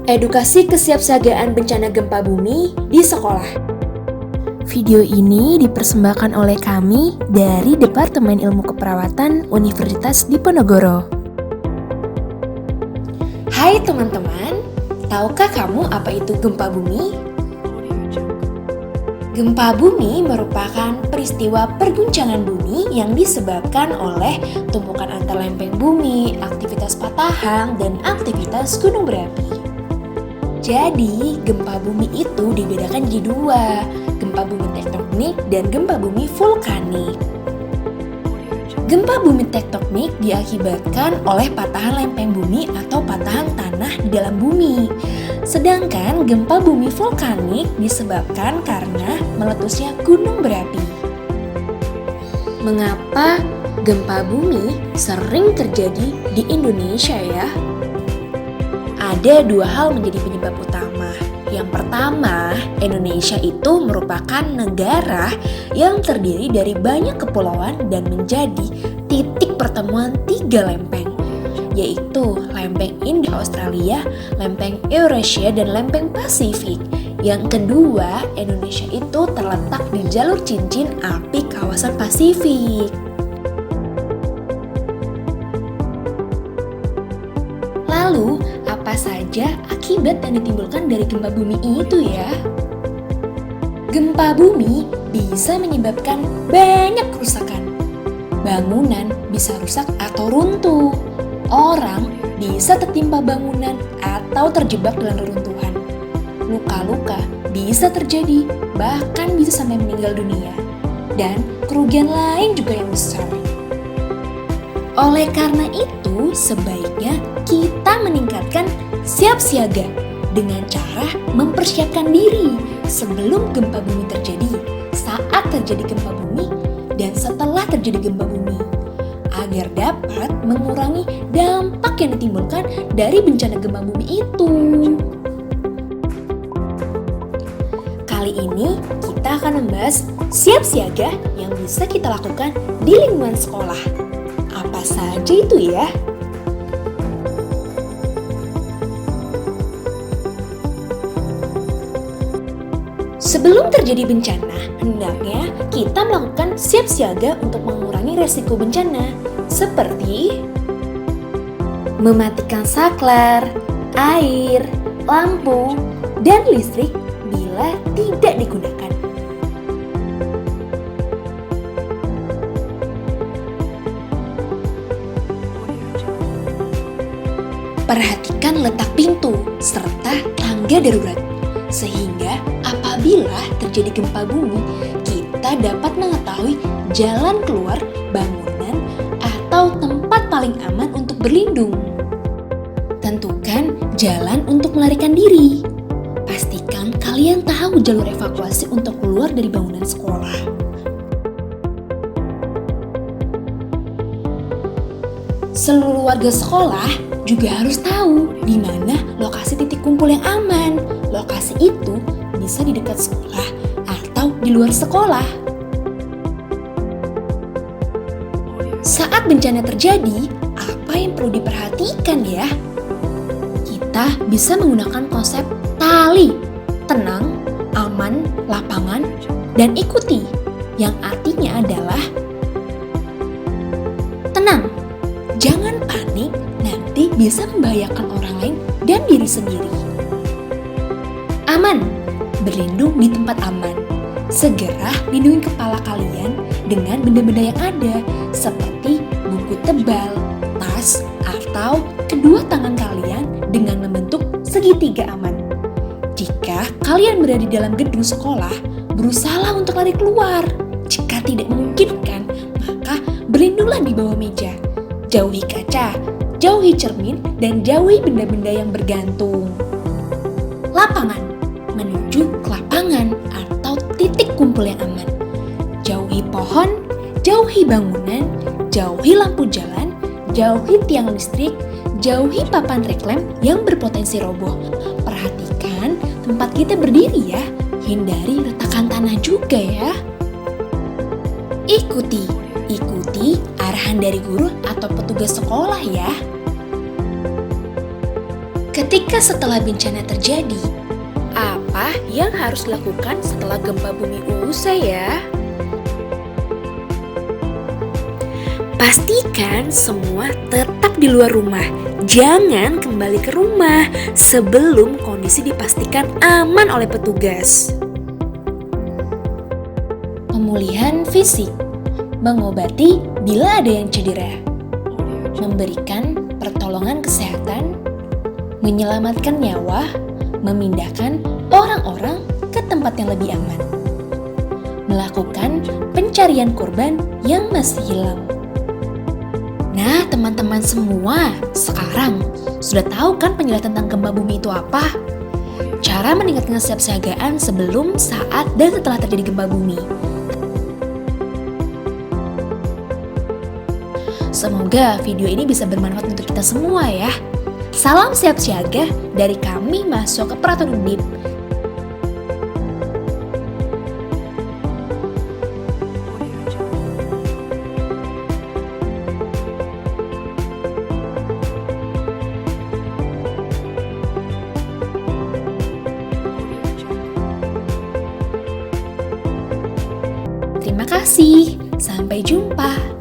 Edukasi kesiapsiagaan bencana gempa bumi di sekolah. Video ini dipersembahkan oleh kami dari Departemen Ilmu Keperawatan Universitas Diponegoro. Hai teman-teman, tahukah kamu apa itu gempa bumi? Gempa bumi merupakan peristiwa perguncangan bumi yang disebabkan oleh tumpukan antar lempeng bumi, aktivitas patahang, dan aktivitas gunung berapi. Jadi, gempa bumi itu dibedakan jadi dua, gempa bumi tektonik dan gempa bumi vulkanik. Gempa bumi tektonik diakibatkan oleh patahan lempeng bumi atau patahan tanah di dalam bumi. Sedangkan gempa bumi vulkanik disebabkan karena meletusnya gunung berapi. Mengapa gempa bumi sering terjadi di Indonesia ya? Ada dua hal menjadi penyebab utama. Yang pertama, Indonesia itu merupakan negara yang terdiri dari banyak kepulauan dan menjadi titik pertemuan tiga lempeng, yaitu lempeng Indo-Australia, lempeng Eurasia, dan lempeng Pasifik. Yang kedua, Indonesia itu terletak di jalur cincin api kawasan Pasifik. Lalu, apa saja akibat yang ditimbulkan dari gempa bumi itu ya? Gempa bumi bisa menyebabkan banyak kerusakan. Bangunan bisa rusak atau runtuh. Orang bisa tertimpa bangunan atau terjebak dalam reruntuhan. Luka-luka bisa terjadi, bahkan bisa sampai meninggal dunia. Dan kerugian lain juga yang besar. Oleh karena itu, sebaiknya kita meningkatkan siap siaga dengan cara mempersiapkan diri sebelum gempa bumi terjadi, saat terjadi gempa bumi, dan setelah terjadi gempa bumi, agar dapat mengurangi dampak yang ditimbulkan dari bencana gempa bumi itu. Kali ini kita akan membahas siap siaga yang bisa kita lakukan di lingkungan sekolah. Apa saja itu ya? Sebelum terjadi bencana, hendaknya kita melakukan siap siaga untuk mengurangi resiko bencana, seperti mematikan saklar, air, lampu, dan listrik bila tidak digunakan. Perhatikan letak pintu serta tangga darurat, sehingga apabila terjadi gempa bumi, kita dapat mengetahui jalan keluar bangunan atau tempat paling aman untuk berlindung. Tentukan jalan untuk melarikan diri. Pastikan kalian tahu jalur evakuasi untuk keluar dari bangunan sekolah. Seluruh warga sekolah juga harus tahu di mana lokasi titik kumpul yang aman. Lokasi itu bisa di dekat sekolah atau di luar sekolah. Saat bencana terjadi, apa yang perlu diperhatikan ya? Kita bisa menggunakan konsep tali, tenang, aman, lapangan, dan ikuti, yang artinya adalah tenang, jangan panik, nanti bisa membahayakan orang lain dan diri sendiri. Aman, berlindung di tempat aman. Segera lindungi kepala kalian dengan benda-benda yang ada, seperti buku tebal, tas, atau kedua tangan kalian dengan membentuk segitiga aman. Jika kalian berada di dalam gedung sekolah, berusahalah untuk lari keluar. Jika tidak memungkinkan, maka berlindunglah di bawah meja. Jauhi kaca, jauhi cermin, dan jauhi benda-benda yang bergantung. Lapangan, menuju ke lapangan atau titik kumpul yang aman. Jauhi pohon, jauhi bangunan, jauhi lampu jalan, jauhi tiang listrik, jauhi papan reklam yang berpotensi roboh. Perhatikan tempat kita berdiri ya, hindari retakan tanah juga ya. Ikuti arahan dari guru atau petugas sekolah ya. Ketika setelah bencana terjadi, Apa yang harus dilakukan setelah gempa bumi usai ya? Pastikan semua tetap di luar rumah. Jangan kembali ke rumah sebelum kondisi dipastikan aman oleh petugas. pemulihan fisik, mengobati bila ada yang cedera, memberikan pertolongan kesehatan, menyelamatkan nyawa, memindahkan orang-orang ke tempat yang lebih aman, melakukan pencarian korban yang masih hilang. Nah, teman-teman semua, sekarang sudah tahu kan penjelasan tentang gempa bumi itu apa? Cara meningkatkan kesiapsiagaan sebelum, saat, dan setelah terjadi gempa bumi. Semoga video ini bisa bermanfaat untuk kita semua ya. Salam siap siaga dari kami mahasiswa Keperawatan Undip. Terima kasih, sampai jumpa.